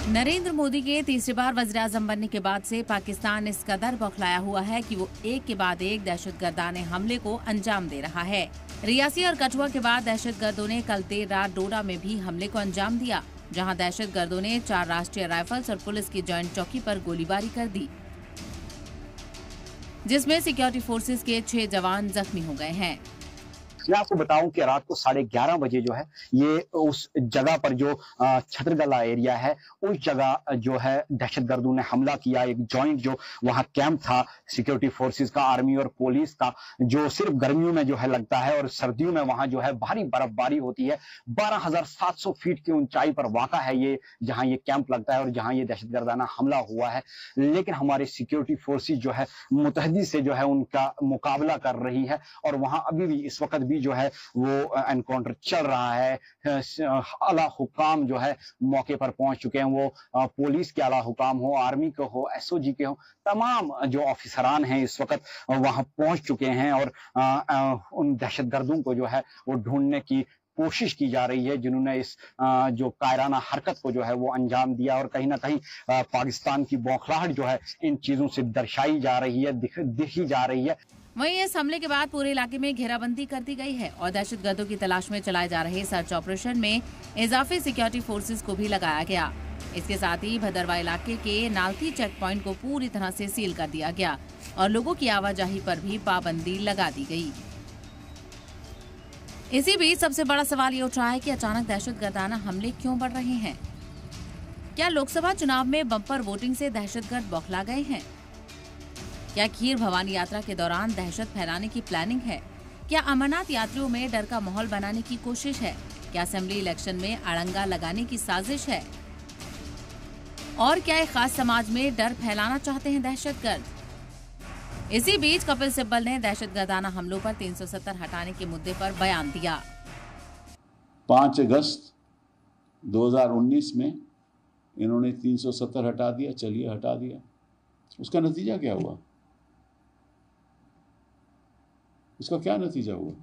नरेंद्र मोदी के तीसरी बार वज़ीर-ए-आज़म बनने के बाद से पाकिस्तान इस कदर बौखलाया हुआ है कि वो एक के बाद एक दहशतगर्दाने हमले को अंजाम दे रहा है। रियासी और कठुआ के बाद दहशतगर्दों ने कल देर रात डोडा में भी हमले को अंजाम दिया, जहां दहशतगर्दों ने 4 राष्ट्रीय राइफल्स और पुलिस की जॉइंट चौकी पर गोलीबारी कर दी, जिसमें सिक्योरिटी फोर्सेज के 6 जवान जख्मी हो गए हैं। मैं आपको बताऊं कि रात को 11:30 बजे जो है ये उस जगह पर जो छतरगला एरिया है उस जगह जो है दहशतगर्दों ने हमला किया। एक जॉइंट जो वहां कैंप था सिक्योरिटी फोर्सेस का, आर्मी और पुलिस का, जो सिर्फ गर्मियों में जो है लगता है और सर्दियों में वहां जो है भारी बर्फबारी होती है। 12,700 फीट की ऊंचाई पर वाक़ा है ये, जहां ये कैंप लगता है और जहां ये दहशतगर्दाना हमला हुआ है। लेकिन हमारी सिक्योरिटी फोर्सेस जो है मुतहदी से जो है उनका मुकाबला कर रही है और वहां अभी भी इस वक्त भी जो है वो एनकाउंटर चल रहा है। आला हुकाम जो है मौके पर पहुंच चुके हैं, वो पुलिस के आला हुकाम हो, आर्मी के हो, एसओजी के हो, तमाम जो ऑफिसरान हैं इस वक्त वहां पहुंच चुके हैं और उन दहशतगर्दों को जो है वो ढूंढने की कोशिश की जा रही है जिन्होंने इस जो कायराना हरकत को जो है वो अंजाम दिया। और कहीं ना कहीं पाकिस्तान की बौखलाहट जो है इन चीजों से दर्शाई जा रही है, दिखी जा रही है। वहीं इस हमले के बाद पूरे इलाके में घेराबंदी कर दी गई है और दहशतगर्दों की तलाश में चलाए जा रहे सर्च ऑपरेशन में इजाफी सिक्योरिटी फोर्सेस को भी लगाया गया। इसके साथ ही भदरवा इलाके के नालती चेक पॉइंट को पूरी तरह से सील कर दिया गया और लोगों की आवाजाही पर भी पाबंदी लगा दी गई। इसी बीच सबसे बड़ा सवाल ये उठ रहा है कि अचानक दहशतगर्दाना हमले क्यों बढ़ रहे हैं? क्या लोकसभा चुनाव में बम्पर वोटिंग से दहशतगर्द बौखला गए हैं? क्या खीर भवानी यात्रा के दौरान दहशत फैलाने की प्लानिंग है? क्या अमरनाथ यात्रियों में डर का माहौल बनाने की कोशिश है? क्या असेंबली इलेक्शन में अड़ंगा लगाने की साजिश है? और क्या एक खास समाज में डर फैलाना चाहते हैं दहशतगर्द? इसी बीच कपिल सिब्बल ने दहशतगर्दाना हमलों पर 370 हटाने के मुद्दे पर बयान दिया। 5 अगस्त 2019 में इन्होंने 370 हटा दिया, चलिए हटा दिया। उसका नतीजा क्या हुआ? इसका क्या नतीजा हुआ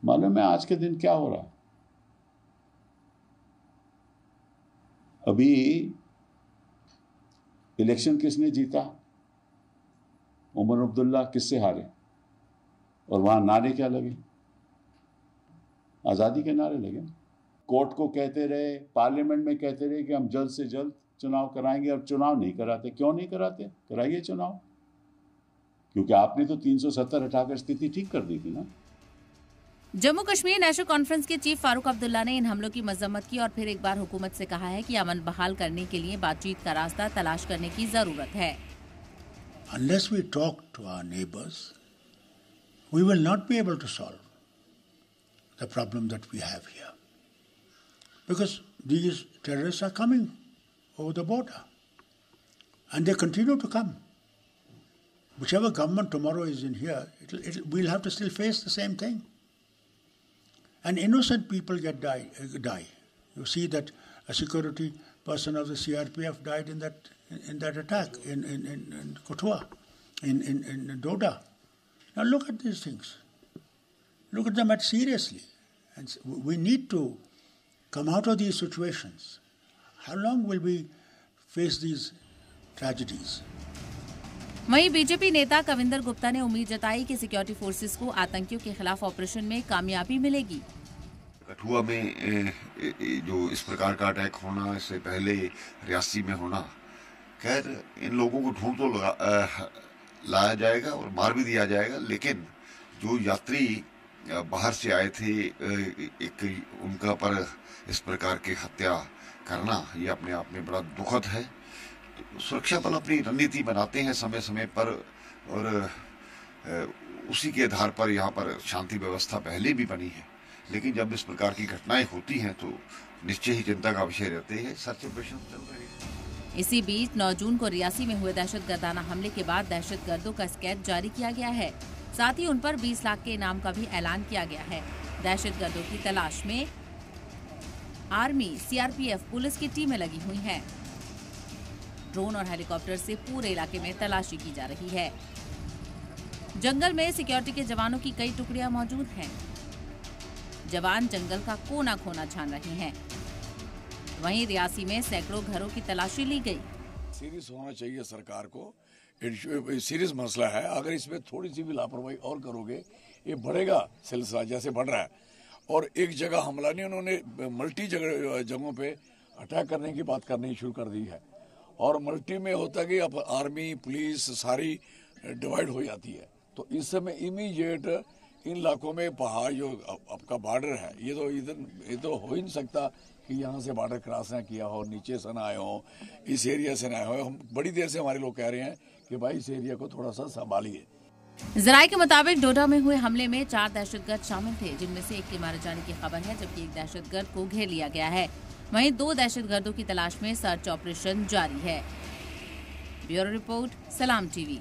मालूम है? आज के दिन क्या हो रहा? अभी इलेक्शन किसने जीता? उमर अब्दुल्ला किससे हारे? और वहां नारे क्या लगे? आजादी के नारे लगे। कोर्ट को कहते रहे, पार्लियामेंट में कहते रहे कि हम जल्द से जल्द चुनाव कराएंगे, और चुनाव नहीं कराते। क्यों नहीं कराते? कराइए चुनाव, क्योंकि आपने तो 370 हटाकर स्थिति ठीक कर दी थी ना। जम्मू कश्मीर नेशनल कॉन्फ्रेंस के चीफ फारूक अब्दुल्ला ने इन हमलों की मजम्मत की और फिर एक बार हुकूमत से कहा है कि अमन बहाल करने के लिए बातचीत का रास्ता तलाश करने की जरूरत है। Unless we talk to our neighbors, we will not be able to solve the problem that we have here, because these terrorists are coming over the border and they continue to come. Whichever government tomorrow is in here, we'll have to still face the same thing. And innocent people die. You see that a security person of the CRPF died in that attack in Kotua, in Doda. Now look at these things. Look at them seriously. And we need to come out of these situations. How long will we face these tragedies? वहीं BJP नेता कविंदर गुप्ता ने उम्मीद जताई कि security forces को आतंकियों के खिलाफ ऑपरेशन में कामयाबी मिलेगी। कठुआ में जो इस प्रकार का अटैक होना, इससे पहले रियासी में होना, खैर इन लोगों को ढूंढ तो लाया जाएगा और मार भी दिया जाएगा। लेकिन जो यात्री बाहर से आए थे, एक उनका पर इस प्रकार की हत्या करना, ये अपने आप में बड़ा दुखद है। सुरक्षा बल अपनी रणनीति बनाते हैं समय समय पर, और उसी के आधार पर यहाँ पर शांति व्यवस्था पहले भी बनी है। लेकिन जब इस प्रकार की घटनाएं होती हैं तो निश्चय ही चिंता का विषय रहते हैं। सर्च ऑपरेशन चल रहे हैं। इसी बीच 9 जून को रियासी में हुए दहशतगर्दाना हमले के बाद दहशतगर्दों का स्केच जारी किया गया है। साथ ही उन पर 20 लाख के इनाम का भी ऐलान किया गया है। दहशतगर्दों की तलाश में आर्मी, सीआरपीएफ, पुलिस की टीमें लगी हुई हैं। ड्रोन और हेलीकॉप्टर से पूरे इलाके में तलाशी की जा रही है। जंगल में सिक्योरिटी के जवानों की कई टुकड़ियां मौजूद हैं। जवान जंगल का कोना कोना छान रहे हैं। वहीं रियासी में सैकड़ों घरों की तलाशी ली गई। सीरियस होना चाहिए सरकार को, सीरियस मसला है। अगर इसमें थोड़ी सी भी लापरवाही और करोगे ये बढ़ेगा सिलसिला जैसे बढ़ रहा है। और एक जगह हमला नहीं, उन्होंने मल्टी जगहों पे अटैक करने की बात करनी शुरू कर दी है। और मल्टी में होता है कि अब आर्मी पुलिस सारी डिवाइड हो जाती है। तो इस समय इमीडिएट इन इलाकों में पहाड़ जो आपका बॉर्डर है, ये तो हो ही नहीं सकता कि यहाँ से बॉर्डर क्रॉस ना किया हो, नीचे से ना आए हो, इस एरिया से ना आए हो। हम बड़ी देर से हमारे लोग कह रहे हैं कि भाई इस एरिया को थोड़ा सा संभालिए। जराये के मुताबिक डोडा में हुए हमले में 4 दहशतगर्द शामिल थे, जिनमें से एक के मारे जाने की खबर है, जबकि एक दहशतगर्द को घेर लिया गया है। वहीं 2 दहशतगर्दों की तलाश में सर्च ऑपरेशन जारी है। ब्यूरो रिपोर्ट, सलाम टीवी।